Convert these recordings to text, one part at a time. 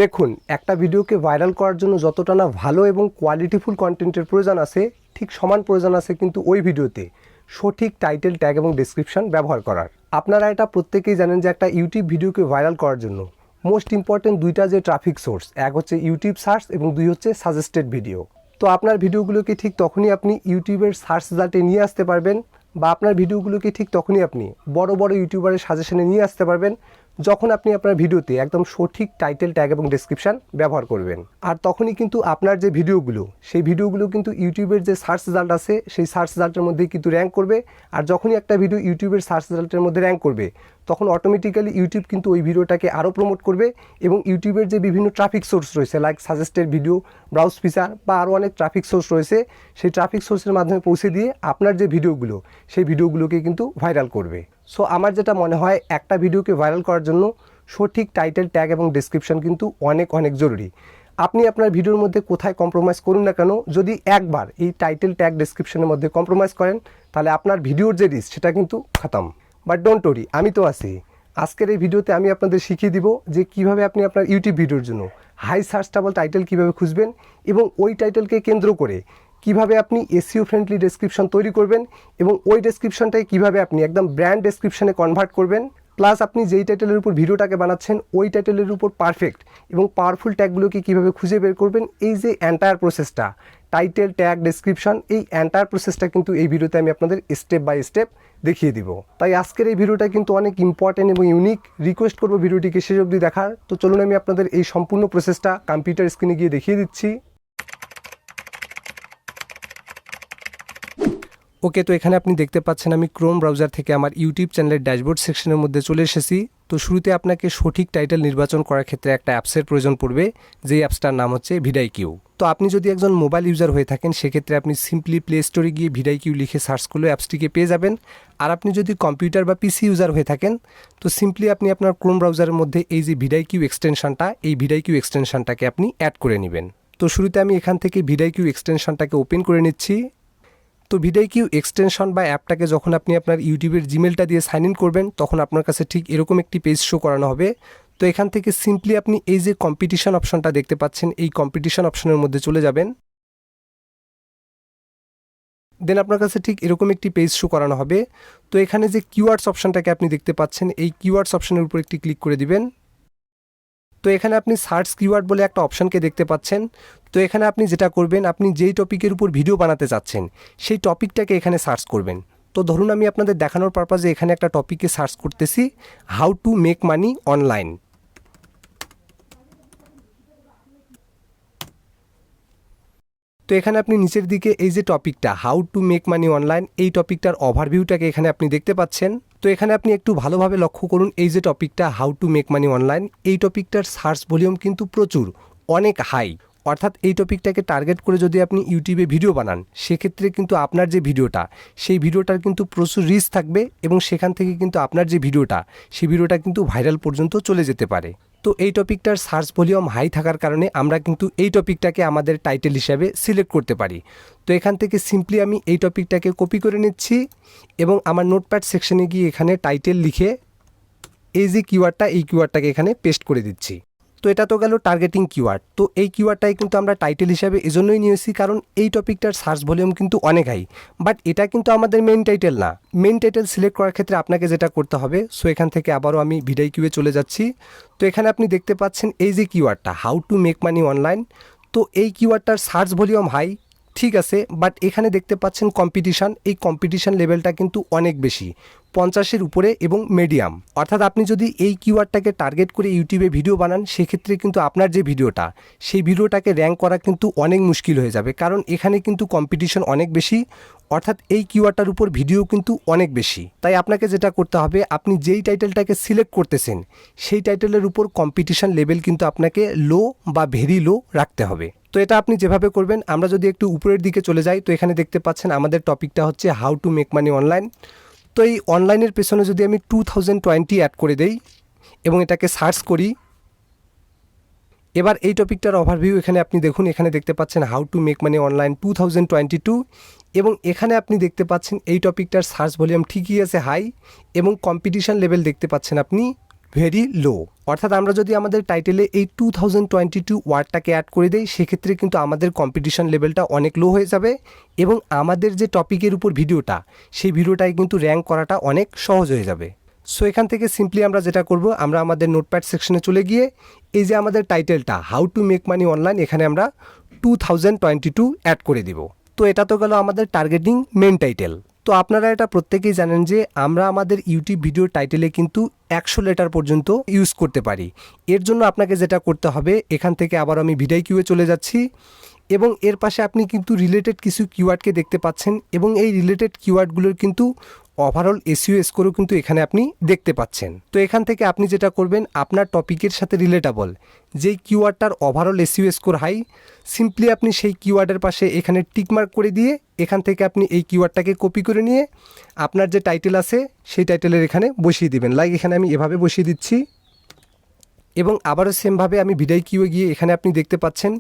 দেখুন, একটা ভিডিওকে ভাইরাল করার জন্য যতটা না ভালো এবং কোয়ালিটিফুল কন্টেন্টের প্রয়োজন আছে, ঠিক সমান প্রয়োজন আছে কিন্তু ওই ভিডিওতে সঠিক টাইটেল, ট্যাগ এবং ডেসক্রিপশন ব্যবহার করার। আপনারা এটা প্রত্যেকেই জানেন যে একটা ইউটিউব ভিডিওকে ভাইরাল করার জন্য মোস্ট ইম্পর্টেন্ট দুইটা যে ট্রাফিক সোর্স, এক হচ্ছে ইউটিউব সার্চ এবং দুই হচ্ছে সাজেস্টেড ভিডিও। তো আপনার ভিডিওগুলোকে ঠিক তখনই আপনি ইউটিউবের সার্চ রেজাল্টে নিয়ে আসতে পারবেন, বা আপনার ভিডিওগুলোকে ঠিক তখনই আপনি বড় বড় ইউটিউবারের সাজেশনে নিয়ে আসতে পারবেন যখন আপনি আপনার ভিডিওতে একদম সঠিক টাইটেল, ট্যাগ এবং ডেসক্রিপশন ব্যবহার করবেন। আর তখনই কিন্তু আপনার যে ভিডিওগুলো, সেই ভিডিওগুলো কিন্তু ইউটিউবের যে সার্চ রেজাল্ট আছে সেই সার্চ রেজাল্টের মধ্যেই কিন্তু র্যাঙ্ক করবে। আর যখনই একটা ভিডিও ইউটিউবের সার্চ রেজাল্টের মধ্যে র্যাঙ্ক করবে, তখন অটোমেটিক্যালি ইউটিউব কিন্তু ওই ভিডিওটাকে আরও প্রমোট করবে এবং ইউটিউবের যে বিভিন্ন ট্রাফিক সোর্স রয়েছে, like suggested video, browse feature বা আরও অনেক ট্রাফিক সোর্স রয়েছে, সেই ট্রাফিক সোর্সের মাধ্যমে পৌঁছে দিয়ে আপনার যে ভিডিওগুলো, সেই ভিডিওগুলোকে কিন্তু ভাইরাল করবে। সো আমার যেটা মনে হয়, একটা ভিডিওকে ভাইরাল করার জন্য সঠিক টাইটেল, ট্যাগ এবং ডেসক্রিপশন কিন্তু অনেক অনেক জরুরি। আপনি আপনার ভিডিওর মধ্যে কোথায় কম্প্রোমাইজ করুন না কেন, যদি একবার এই টাইটেল, ট্যাগ, ডেসক্রিপশনের মধ্যে কম্প্রোমাইজ করেন, তাহলে আপনার ভিডিওর যে রিচ সেটা কিন্তু খতম। বাট ডোন্ট ওরি, আমি তো আছি। আজকের এই ভিডিওতে আমি আপনাদের শিখিয়ে দিব যে কিভাবে আপনি আপনার ইউটিউব ভিডিওর জন্য হাই সার্চটেবল টাইটেল কিভাবে খুঁজবেন এবং ওই টাইটেলকে কেন্দ্র করে কিভাবে আপনি এসইও ফ্রেন্ডলি ডেসক্রিপশন তৈরি করবেন এবং ওই ডেসক্রিপশনটাই কিভাবে আপনি একদম ব্র্যান্ড ডেসক্রিপশনে কনভার্ট করবেন। প্লাস আপনি যেই টাইটেলের উপর ভিডিওটাকে বানাচ্ছেন ওই টাইটেলের উপর পারফেক্ট এবং পাওয়ারফুল ট্যাগগুলোকে কীভাবে খুঁজে বের করবেন, এই যে এন্টায়ার প্রসেসটা, টাইটেল, ট্যাগ, ডেসক্রিপশন, এই এন্টায়ার প্রসেসটা কিন্তু এই ভিডিওতে আমি আপনাদের স্টেপ বাই স্টেপ দেখিয়ে দিব। তাই আজকের এই ভিডিওটা কিন্তু অনেক ইম্পর্টেন্ট এবং ইউনিক। রিকোয়েস্ট করবো ভিডিওটিকে শেষ অবধি দেখার। তো চলুন আমি আপনাদের এই সম্পূর্ণ প্রসেসটা কম্পিউটার স্ক্রিনে গিয়ে দেখিয়ে দিচ্ছি। ওকে, তো এখানে আপনি দেখতে পাচ্ছেন আমি ক্রোম ব্রাউজার থেকে আমার ইউটিউব চ্যানেলের ড্যাশবোর্ড সেকশনের মধ্যে চলে এসেছি। তো শুরুতে আপনাকে সঠিক টাইটেল নির্বাচন করার ক্ষেত্রে একটা অ্যাপসের প্রয়োজন পড়বে, যেই অ্যাপসটার নাম হচ্ছে ভিডাইকিউ। তো আপনি যদি একজন মোবাইল ইউজার হয়ে থাকেন, সেক্ষেত্রে আপনি সিম্পলি প্লে স্টোরে গিয়ে ভিডাইকিউ লিখে সার্চ করলে অ্যাপসটিকে পেয়ে যাবেন। আর আপনি যদি কম্পিউটার বা পিসি ইউজার হয়ে থাকেন, তো সিম্পলি আপনি আপনার ক্রোম ব্রাউজারের মধ্যে এই যে ভিডাইকিউ এক্সটেনশনটা, এই ভিডাইকিউ এক্সটেনশনটাকে আপনি অ্যাড করে নেবেন। তো শুরুতে আমি এখান থেকে ভিডাইকিউ এক্সটেনশনটাকে ওপেন করে নিচ্ছি। তো ভিডাইকিউ এক্সটেনশন বা অ্যাপটাকে যখন আপনি আপনার ইউটিউবের জিমেলটা দিয়ে সাইন ইন করবেন, তখন আপনার কাছে ঠিক এরকম একটি পেজ শো করানো হবে। তো এখান থেকে সিম্পলি আপনি এই যে কম্পিটিশন অপশনটা দেখতে পাচ্ছেন, এই কম্পিটিশন অপশনের মধ্যে চলে যাবেন। দেন আপনার কাছে ঠিক এরকম একটি পেজ শো করানো হবে। তো এখানে যে কিওয়ার্ডস অপশনটাকে আপনি দেখতে পাচ্ছেন, এই কিওয়ার্ডস অপশনের উপর একটি ক্লিক করে দিবেন। তো এখানে আপনি সার্চ কিওয়ার্ড বলে একটা অপশনকে দেখতে পাচ্ছেন। তো এখানে আপনি যেটা করবেন, আপনি যেই টপিকের উপর ভিডিও বানাতে চাচ্ছেন সেই টপিকটাকে এখানে সার্চ করবেন। তো ধরুন আমি আপনাদের দেখানোর পারপাজে এখানে একটা টপিকে সার্চ করতেছি, how to make money online. তো এখানে আপনি নিচের দিকে এই যে টপিকটা how to make money online, এই টপিকটার ওভারভিউটাকে এখানে আপনি দেখতে পাচ্ছেন। তো এখানে আপনি একটু ভালোভাবে লক্ষ্য করুন, এই যে টপিকটা how to make money online, এই টপিকটার সার্চ ভলিউম কিন্তু প্রচুর, অনেক হাই। অর্থাৎ এই টপিকটাকে টার্গেট করে যদি আপনি ইউটিউবে ভিডিও বানান, সেক্ষেত্রে কিন্তু আপনার যে ভিডিওটা, সেই ভিডিওটার কিন্তু প্রচুর রিচ থাকবে এবং সেখান থেকে কিন্তু আপনার যে ভিডিওটা, সেই ভিডিওটা কিন্তু ভাইরাল পর্যন্ত চলে যেতে পারে। তো এই টপিকটার সার্চ ভলিউম হাই থাকার কারণে আমরা কিন্তু এই টপিকটাকে আমাদের টাইটেল হিসাবে সিলেক্ট করতে পারি। তো এখান থেকে সিম্পলি আমি এই টপিকটাকে কপি করে নিচ্ছি এবং আমার নোটপ্যাড সেকশনে গিয়ে এখানে টাইটেল লিখে এই যে কিওয়ার্ডটা, এই কিওয়ার্ডটাকে এখানে পেস্ট করে দিচ্ছি। তো এটা তো গেল টার্গেটিং কিওয়ার্ড। তো এই কিওয়ার্ডটাই কিন্তু আমরা টাইটেল হিসাবে এজন্যই নিয়েছি কারণ এই টপিকটার সার্চ ভলিউম কিন্তু অনেক হাই। বাট এটা কিন্তু আমাদের মেইন টাইটেল না। মেইন টাইটেল সিলেক্ট করার ক্ষেত্রে আপনাকে যেটা করতে হবে, সো এখান থেকে আবারও আমি ভিডাইকিউয়ে চলে যাচ্ছি। তো এখানে আপনি দেখতে পাচ্ছেন এই যে কিওয়ার্ডটা how to make money online, তো এই কিওয়ার্ডটার সার্চ ভলিউম হাই, ঠিক আছে। বাট এখানে দেখতে পাচ্ছেন কম্পিটিশান, এই কম্পিটিশান লেভেলটা কিন্তু অনেক বেশি, 50-এর উপরে এবং মিডিয়াম। অর্থাৎ আপনি যদি এই কিওয়ার্ডটাকে টার্গেট করে ইউটিউবে ভিডিও বানান, সেক্ষেত্রে কিন্তু আপনার যে ভিডিওটা, সেই ভিডিওটাকে র্যাঙ্ক করা কিন্তু অনেক মুশকিল হয়ে যাবে, কারণ এখানে কিন্তু কম্পিটিশন অনেক বেশি। অর্থাৎ এই কিওয়ার্ডটার উপর ভিডিও কিন্তু অনেক বেশি। তাই আপনাকে যেটা করতে হবে, আপনি যেই টাইটেলটাকে সিলেক্ট করতেছেন, সেই টাইটেলের উপর কম্পিটিশন লেভেল কিন্তু আপনাকে লো বা ভেরি লো রাখতে হবে। তো এটা আপনি যেভাবে করবেন, আমরা যদি একটু উপরের দিকে চলে যাই, তো এখানে দেখতে পাচ্ছেন আমাদের টপিকটা হচ্ছে how to make money online. তো এই অনলাইনের পেছনে যদি আমি 2020 অ্যাড করে দেই এবং এটাকে সার্চ করি, এবার এই টপিকটার ওভারভিউ এখানে আপনি দেখুন, এখানে দেখতে পাচ্ছেন how to make money online 2022 এবং এখানে আপনি দেখতে পাচ্ছেন এই টপিকটার সার্চ ভলিউম ঠিকই আছে হাই এবং কম্পিটিশান লেভেল দেখতে পাচ্ছেন আপনি ভেরি লো। অর্থাৎ আমরা যদি আমাদের টাইটেলে এই 2022 ওয়ার্ডটাকে অ্যাড করে দেই, সেক্ষেত্রে কিন্তু আমাদের কম্পিটিশন লেভেলটা অনেক লো হয়ে যাবে এবং আমাদের যে টপিকের উপর ভিডিওটা, সেই ভিডিওটায় কিন্তু র্যাঙ্ক করাটা অনেক সহজ হয়ে যাবে। সো এখান থেকে সিম্পলি আমরা যেটা করব, আমরা আমাদের নোটপ্যাড সেকশনে চলে গিয়ে এই যে আমাদের টাইটেলটা how to make money online, এখানে আমরা 2022 অ্যাড করে দিব। তো এটা তো গেল আমাদের টার্গেটিং মেন টাইটেল। তো আপনারা এটা প্রত্যেকেই জানেন যে আমরা আমাদের ইউটিউব ভিডিওর টাইটেলে কিন্তু 100 লেটার পর্যন্ত ইউজ করতে পারি। এর জন্য আপনাকে যেটা করতে হবে, এখান থেকে আবার আমি ভিডিও কিউয়ে চলে যাচ্ছি এবং এর পাশে আপনি কিন্তু রিলেটেড কিছু কিওয়ার্ডকে দেখতে পাচ্ছেন এবং এই রিলেটেড কিওয়ার্ডগুলোর কিন্তু ওভারঅল এসইও স্কোরও কিন্তু এখানে আপনি দেখতে পাচ্ছেন। তো এখান থেকে আপনি যেটা করবেন, আপনার টপিকের সাথে রিলেটেবল যেই কিওয়ার্ডটার overall SEO score high, simply আপনি সেই কিওয়ার্ডের পাশে এখানে টিকমার্ক করে দিয়ে এখান থেকে আপনি এই কিওয়ার্ডটাকে কপি করে নিয়ে আপনার যে টাইটেল আছে সেই টাইটেলের এখানে বসিয়ে দিবেন। লাইক এখানে আমি এভাবে বসিয়ে দিচ্ছি এবং আবারও সেমভাবে আমি ভিডিও কিউয়ে গিয়ে এখানে আপনি দেখতে পাচ্ছেন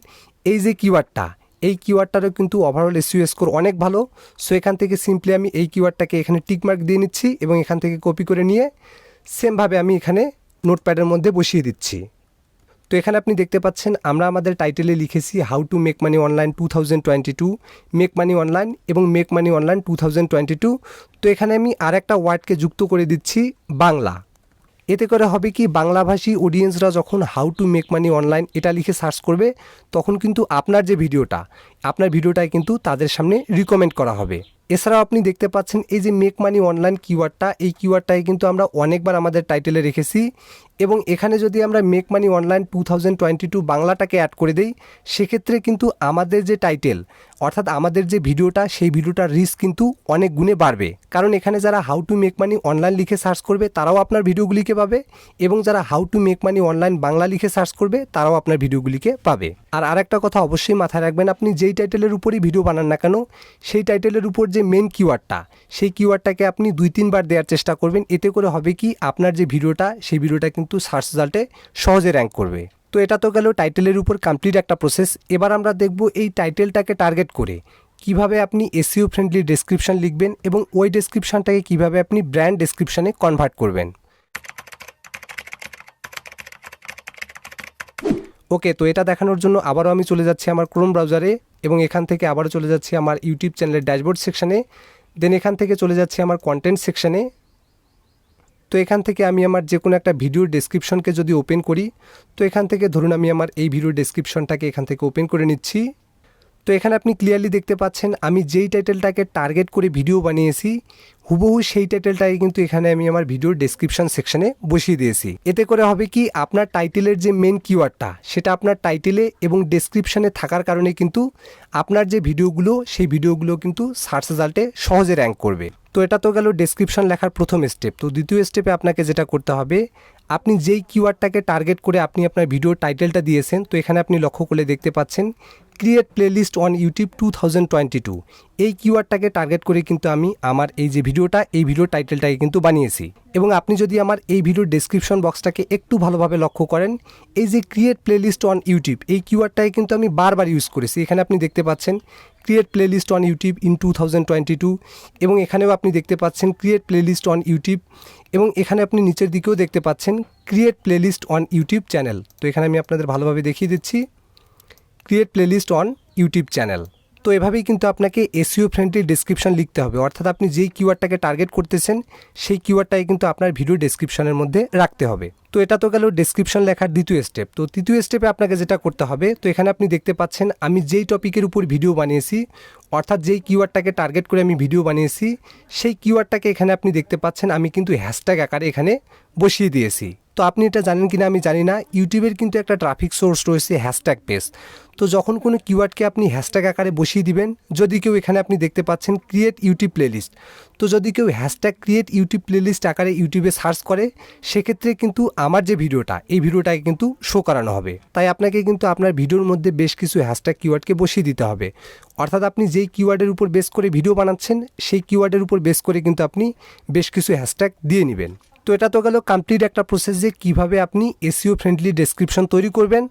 এই যে কিওয়ার্ডটা, এই কিওয়ার্ডটারও কিন্তু ওভারঅল এসইও স্কোর অনেক ভালো। সো এখান থেকে সিম্পলি আমি এই কিওয়ার্ডটাকে এখানে টিকমার্ক দিয়ে নিচ্ছি এবং এখান থেকে কপি করে নিয়ে সেমভাবে আমি এখানে নোটপ্যাডের মধ্যে বসিয়ে দিচ্ছি। তো এখানে আপনি দেখতে পাচ্ছেন আমরা আমাদের টাইটেলে লিখেছি how to make money online 2022, make money online এবং মেক মানি অনলাইন 2022। তো এখানে আমি আর একটা ওয়ার্ডকে যুক্ত করে দিচ্ছি, বাংলা। এতে করে হবে কি, বাংলাভাষী অডিয়েন্সরা যখন how to make money online এটা লিখে সার্চ করবে, তখন কিন্তু আপনার যে ভিডিওটা, আপনার ভিডিওটাই কিন্তু তাদের সামনে রিকমেন্ড করা হবে। এছাড়াও আপনি দেখতে পাচ্ছেন এই যে মেক মানি অনলাইন কিওয়ার্ডটা, এই কিওয়ার্ডটাই কিন্তু আমরা অনেকবার আমাদের টাইটেলে রেখেছি এবং এখানে যদি আমরা মেক মানি অনলাইন 2022 বাংলাটাকে অ্যাড করে দেই, সেক্ষেত্রে কিন্তু আমাদের যে টাইটেল অর্থাৎ আমাদের যে ভিডিওটা, সেই ভিডিওটার রিচ কিন্তু অনেক গুণে বাড়বে। কারণ এখানে যারা how to make money online লিখে সার্চ করবে তারাও আপনার ভিডিওগুলিকে পাবে এবং যারা how to make money online Bangla লিখে সার্চ করবে তারাও আপনার ভিডিওগুলিকে পাবে। আর আরেকটা কথা অবশ্যই মাথায় রাখবেন, আপনি যেই টাইটেলের উপরই ভিডিও বানান না কেন, সেই টাইটেলের উপর যে মেন কিওয়ার্ডটা, সেই কিওয়ার্ডটাকে আপনি 2-3 বার দেওয়ার চেষ্টা করবেন। এতে করে হবে কি, আপনার যে ভিডিওটা, সেই ভিডিওটা কিন্তু সার্চ রেজাল্টে সহজে র্যাঙ্ক করবে। তো এটা তো গেল টাইটেলের উপর কমপ্লিট একটা প্রসেস। এবার আমরা দেখব এই টাইটেলটাকে টার্গেট করে কিভাবে আপনি এসইও ফ্রেন্ডলি ডেসক্রিপশন লিখবেন এবং ওই ডেসক্রিপশনটাকে কিভাবে আপনি ব্র্যান্ড ডেসক্রিপশনে কনভার্ট করবেন। ওকে, তো এটা দেখানোর জন্য আবারও আমি চলে যাচ্ছি আমার ক্রোম ব্রাউজারে এবং এখান থেকে আবারও চলে যাচ্ছি আমার ইউটিউব চ্যানেলের ড্যাশবোর্ড সেকশনে। দেন এখান থেকে চলে যাচ্ছি আমার কন্টেন্ট সেকশনে। তো এখান থেকে আমি আমার যে কোনো একটা ভিডিওর ডেসক্রিপশনকে যদি ওপেন করি, তো এখান থেকে ধরুন আমি আমার এই ভিডিওর ডেসক্রিপশনটাকে এখান থেকে ওপেন করে নিচ্ছি। তো এখানে আপনি ক্লিয়ারলি দেখতে পাচ্ছেন আমি যেই টাইটেলটাকে টার্গেট করে ভিডিও বানিয়েছি, হুবহু সেই টাইটেলটাকে কিন্তু এখানে আমি আমার ভিডিওর ডেসক্রিপশন সেকশনে বসিয়ে দিয়েছি। এতে করে হবে কি, আপনার টাইটেলের যে মেন কিওয়ার্ডটা, সেটা আপনার টাইটেলে এবং ডেসক্রিপশনে থাকার কারণে কিন্তু আপনার যে ভিডিওগুলো, সেই ভিডিওগুলো কিন্তু সার্চ রেজাল্টে সহজে র্যাঙ্ক করবে। তো এটা তো গেল ডেসক্রিপশন লেখার প্রথম স্টেপ। তো দ্বিতীয় স্টেপে আপনাকে যেটা করতে হবে, আপনি যেই কিওয়ার্ডটাকে টার্গেট করে আপনি আপনার ভিডিওর টাইটেলটা দিয়েছেন, তো এখানে আপনি লক্ষ্য করলে দেখতে পাচ্ছেন ক্রিয়েট প্লেলিস্ট অন ইউটিউব 2022। এই কিওয়ার্ডটাকে টার্গেট করে কিন্তু আমি আমার এই যে ভিডিওটা, এই ভিডিওর টাইটেলটাকে কিন্তু বানিয়েছি। এবং আপনি যদি আমার এই ভিডিওর ডেসক্রিপশন বক্সটাকে একটু ভালোভাবে লক্ষ্য করেন, এই যে ক্রিয়েট প্লেলিস্ট অন ইউটিউব, এই কিওয়ার্ডটাকে কিন্তু আমি বারবার ইউজ করেছি। এখানে আপনি দেখতে পাচ্ছেন create playlist on YouTube in 2022 এবং এখানেও আপনি দেখতে পাচ্ছেন ক্রিয়েট প্লেলিস্ট অন ইউটিউব এবং এখানে আপনি নিচের দিকেও দেখতে পাচ্ছেন create playlist on YouTube channel. তো এখানে আমি আপনাদের ভালোভাবে দেখিয়ে দিচ্ছি create playlist on YouTube channel. তো এভাবেই কিন্তু আপনাকে এসইও ফ্রেন্ডলি ডেসক্রিপশন লিখতে হবে, অর্থাৎ আপনি যেই কিওয়ার্ডটাকে টার্গেট করতেছেন সেই কিওয়ার্ডটাই কিন্তু আপনার ভিডিও ডেসক্রিপশনের মধ্যে রাখতে হবে। তো এটা তো গেল ডেসক্রিপশন লেখার দ্বিতীয় স্টেপ। তো তৃতীয় স্টেপে আপনাকে যেটা করতে হবে, তো এখানে আপনি দেখতে পাচ্ছেন আমি যেই টপিকের উপর ভিডিও বানিয়েছি, অর্থাৎ যেই কিওয়ার্ডটাকে টার্গেট করে আমি ভিডিও বানিয়েছি, সেই কিওয়ার্ডটাকে এখানে আপনি দেখতে পাচ্ছেন আমি কিন্তু হ্যাশট্যাগ আকারে এখানে বসিয়ে দিয়েছি। তো আপনি এটা জানেন কিনা আমি জানি না, ইউটিউবের কিন্তু একটা ট্রাফিক সোর্স রয়েছে হ্যাশট্যাগ পেজ। তো যখন কোনো কিওয়ার্ডকে আপনি হ্যাশট্যাগ আকারে বসিয়ে দিবেন, যদি কেউ এখানে আপনি দেখতে পাচ্ছেন ক্রিয়েট ইউটিউব প্লেলিস্ট, তো যদি কেউ হ্যাশট্যাগ ক্রিয়েট ইউটিউব প্লেলিস্ট আকারে ইউটিউবে সার্চ করে, সেক্ষেত্রে কিন্তু আমার যে ভিডিওটা, এই ভিডিওটাকে কিন্তু শো করানো হবে। তাই আপনাকে কিন্তু আপনার ভিডিওর মধ্যে বেশ কিছু হ্যাশট্যাগ কিওয়ার্ডকে বসিয়ে দিতে হবে। অর্থাৎ আপনি যেই কিওয়ার্ডের উপর বেস করে ভিডিও বানাচ্ছেন, সেই কিওয়ার্ডের উপর বেস করে কিন্তু আপনি বেশ কিছু হ্যাশট্যাগ দিয়ে নেবেন। তো এটা তো গেল কমপ্লিট একটা প্রসেস যে কীভাবে আপনি এসইও ফ্রেন্ডলি ডেসক্রিপশন তৈরি করবেন।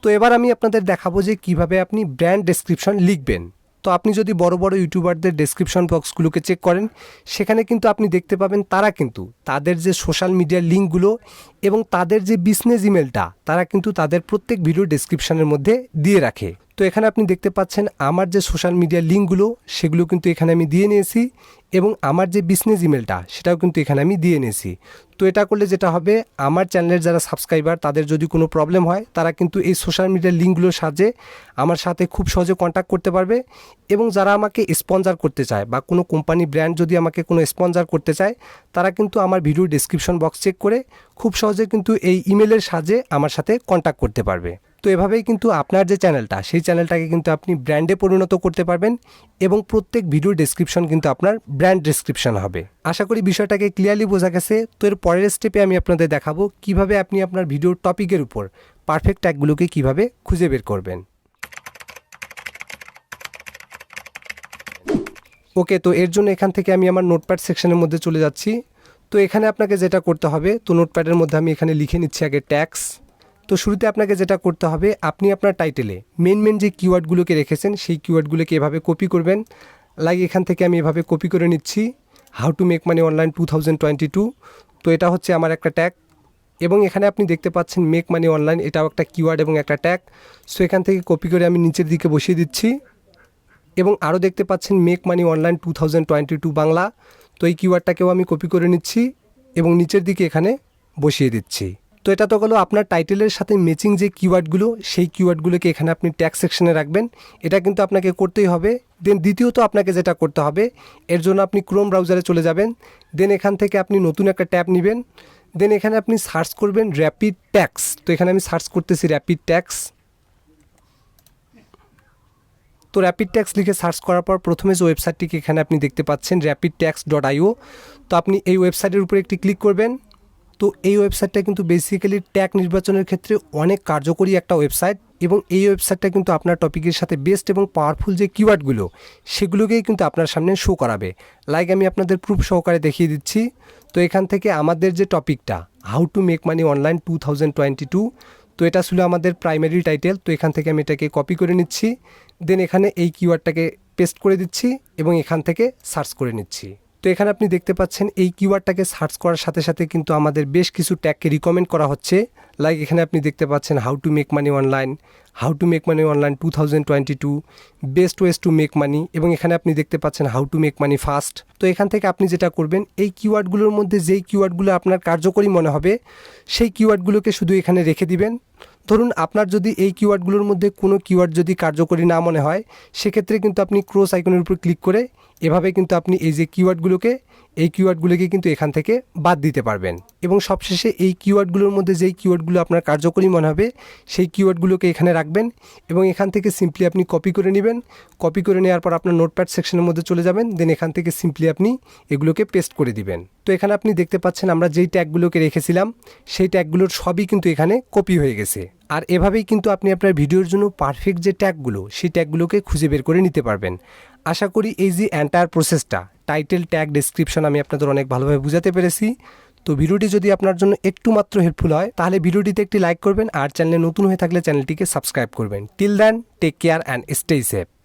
তো এবার আমি আপনাদের দেখাবো যে কীভাবে আপনি ব্র্যান্ড ডেসক্রিপশন লিখবেন। তো আপনি যদি বড় বড় ইউটিউবারদের ডেসক্রিপশন বক্সগুলোকে চেক করেন, সেখানে কিন্তু আপনি দেখতে পাবেন তারা কিন্তু তাদের যে সোশ্যাল মিডিয়ার লিঙ্কগুলো এবং তাদের যে বিজনেস ইমেলটা তারা কিন্তু তাদের প্রত্যেক ভিডিও ডেসক্রিপশনের মধ্যে দিয়ে রাখে। তো এখানে আপনি দেখতে পাচ্ছেন আমার যে সোশ্যাল মিডিয়ার লিঙ্কগুলো সেগুলো কিন্তু এখানে আমি দিয়ে নিয়েছি এবং আমার যে বিজনেস ইমেলটা সেটাও কিন্তু এখানে আমি দিয়ে নিয়েছি। তো এটা করলে যেটা হবে, আমার চ্যানেলের যারা সাবস্ক্রাইবার তাদের যদি কোনো প্রবলেম হয় তারা কিন্তু এই সোশ্যাল মিডিয়ার লিঙ্কগুলোর সাহায্যে আমার সাথে খুব সহজে কন্ট্যাক্ট করতে পারবে। এবং যারা আমাকে স্পন্সর করতে চায় বা কোনো কোম্পানি ব্র্যান্ড যদি আমাকে কোনো স্পন্সর করতে চায়, তারা কিন্তু আমার ভিডিও ডেসক্রিপশন বক্স চেক করে খুব সহজে কিন্তু এই ইমেলের সাহায্যে আমার সাথে কন্ট্যাক্ট করতে পারবে। তো এভাবেই কিন্তু আপনার যে চ্যানেলটা সেই চ্যানেলটাকে কিন্তু আপনি ব্র্যান্ডে পরিণত করতে পারবেন এবং প্রত্যেক ভিডিও ডেসক্রিপশন কিন্তু আপনার ব্র্যান্ড ডেসক্রিপশন হবে। আশা করি বিষয়টাকে ক্লিয়ারলি বোঝা গেছে। তো এর পরের স্টেপে আমি আপনাদের দেখাবো কিভাবে আপনি আপনার ভিডিওর টপিকের উপর পারফেক্ট ট্যাগগুলোকে কিভাবে খুঁজে বের করবেন। ওকে, তো এর জন্য এখান থেকে আমি আমার নোটপ্যাড সেকশনের মধ্যে চলে যাচ্ছি। তো এখানে আপনাকে যেটা করতে হবে, তো নোটপ্যাডের মধ্যে আমি এখানে লিখে নিচ্ছি আগে ট্যাগস। তো শুরুতে আপনাকে যেটা করতে হবে, আপনি আপনার টাইটেলে মেন যে কিওয়ার্ডগুলোকে রেখেছেন সেই কিওয়ার্ডগুলোকে এভাবে কপি করবেন। লাইক এখান থেকে আমি এভাবে কপি করে নিচ্ছি, how to make money online 2022। তো এটা হচ্ছে আমার একটা ট্যাগ এবং এখানে আপনি দেখতে পাচ্ছেন মেক মানি অনলাইন, এটাও একটা কিওয়ার্ড এবং একটা ট্যাগ। সো এখান থেকে কপি করে আমি নিচের দিকে বসিয়ে দিচ্ছি এবং আরও দেখতে পাচ্ছেন মেক মানি অনলাইন 2022 বাংলা। তো এই কিওয়ার্ডটাকেও আমি কপি করে নিচ্ছি এবং নিচের দিকে এখানে বসিয়ে দিচ্ছি। তো এটা তো গেলো আপনার টাইটেলের সাথে ম্যাচিং যে কিওয়ার্ডগুলো, সেই কিওয়ার্ডগুলোকে এখানে আপনি ট্যাগ সেকশনে রাখবেন। এটা কিন্তু আপনাকে করতেই হবে। দেন দ্বিতীয়ত আপনাকে যেটা করতে হবে, এর জন্য আপনি ক্রোম ব্রাউজারে চলে যাবেন। দেন এখান থেকে আপনি নতুন একটা ট্যাব নেবেন। দেন এখানে আপনি সার্চ করবেন র্যাপিড ট্যাগস। তো এখানে আমি সার্চ করতেছি র্যাপিড ট্যাগস। তো র্যাপিড ট্যাগস লিখে সার্চ করার পর প্রথমে যে ওয়েবসাইটটিকে এখানে আপনি দেখতে পাচ্ছেন rapidtags.io। তো আপনি এই ওয়েবসাইটের উপরে একটি ক্লিক করবেন। তো এই ওয়েবসাইটটা কিন্তু বেসিক্যালি ট্যাগ নির্বাচনের ক্ষেত্রে অনেক কার্যকরী একটা ওয়েবসাইট এবং এই ওয়েবসাইটটা কিন্তু আপনার টপিকের সাথে বেস্ট এবং পাওয়ারফুল যে কিওয়ার্ডগুলো সেগুলোকেই কিন্তু আপনার সামনে শো করাবে। লাইক আমি আপনাদের প্রুফ সহকারে দেখিয়ে দিচ্ছি। তো এখান থেকে আমাদের যে টপিকটা how to make money online 2022, তো এটা ছিল আমাদের প্রাইমারি টাইটেল। তো এখান থেকে আমি এটাকে কপি করে নিচ্ছি। দেন এখানে এই কিওয়ার্ডটাকে পেস্ট করে দিচ্ছি এবং এখান থেকে সার্চ করে নিচ্ছি। তো এখানে আপনি দেখতে পাচ্ছেন এই কিওয়ার্ডটাকে সার্চ করার সাথে সাথে কিন্তু আমাদের বেশ কিছু ট্যাগকে রিকমেন্ড করা হচ্ছে। লাইক এখানে আপনি দেখতে পাচ্ছেন how to make money online, how to make money online 2022, best ways to make মানি এবং এখানে আপনি দেখতে পাচ্ছেন how to make money fast. তো এখান থেকে আপনি যেটা করবেন, এই কিওয়ার্ডগুলোর মধ্যে যেই কিওয়ার্ডগুলো আপনার কার্যকরী মনে হবে সেই কিওয়ার্ডগুলোকে শুধু এখানে রেখে দিবেন। ধরুন আপনার যদি এই কিওয়ার্ডগুলোর মধ্যে কোনো কিওয়ার্ড যদি কার্যকরী না মনে হয়, সেক্ষেত্রে কিন্তু আপনি ক্রস আইকনের উপর ক্লিক করে এভাবে কিন্তু আপনি এই যে কিওয়ার্ডগুলোকে কিন্তু এখান থেকে বাদ দিতে পারবেন। এবং সবশেষে এই কিওয়ার্ডগুলোর মধ্যে যেই কিওয়ার্ডগুলো আপনার কার্যকরী মনে হবে সেই কিওয়ার্ডগুলোকে এখানে রাখবেন এবং এখান থেকে সিম্পলি আপনি কপি করে নেবেন। কপি করে নেওয়ার পর আপনার নোটপ্যাড সেকশনের মধ্যে চলে যাবেন। দেন এখান থেকে সিম্পলি আপনি এগুলোকে পেস্ট করে দিবেন। তো এখানে আপনি দেখতে পাচ্ছেন আমরা যেই ট্যাগগুলোকে রেখেছিলাম সেই ট্যাগগুলোর সবই কিন্তু এখানে কপি হয়ে গেছে। আর এভাবেই কিন্তু আপনি আপনার ভিডিওর জন্য পারফেক্ট যে ট্যাগগুলো সেই ট্যাগগুলোকে খুঁজে বের করে নিতে পারবেন। আশা করি এই যে এন্টায়ার প্রসেসটা টাইটেল, ট্যাগ, ডেসক্রিপশন আমি আপনাদের অনেক ভালোভাবে বুঝাতে পেরেছি। তো ভিডিওটি যদি আপনার জন্য একটু মাত্র হেল্পফুল হয় তাহলে ভিডিওটিতে একটি লাইক করবেন আর চ্যানেলে নতুন হয়ে থাকলে চ্যানেলটিকে সাবস্ক্রাইব করবেন। Till then take care and stay safe.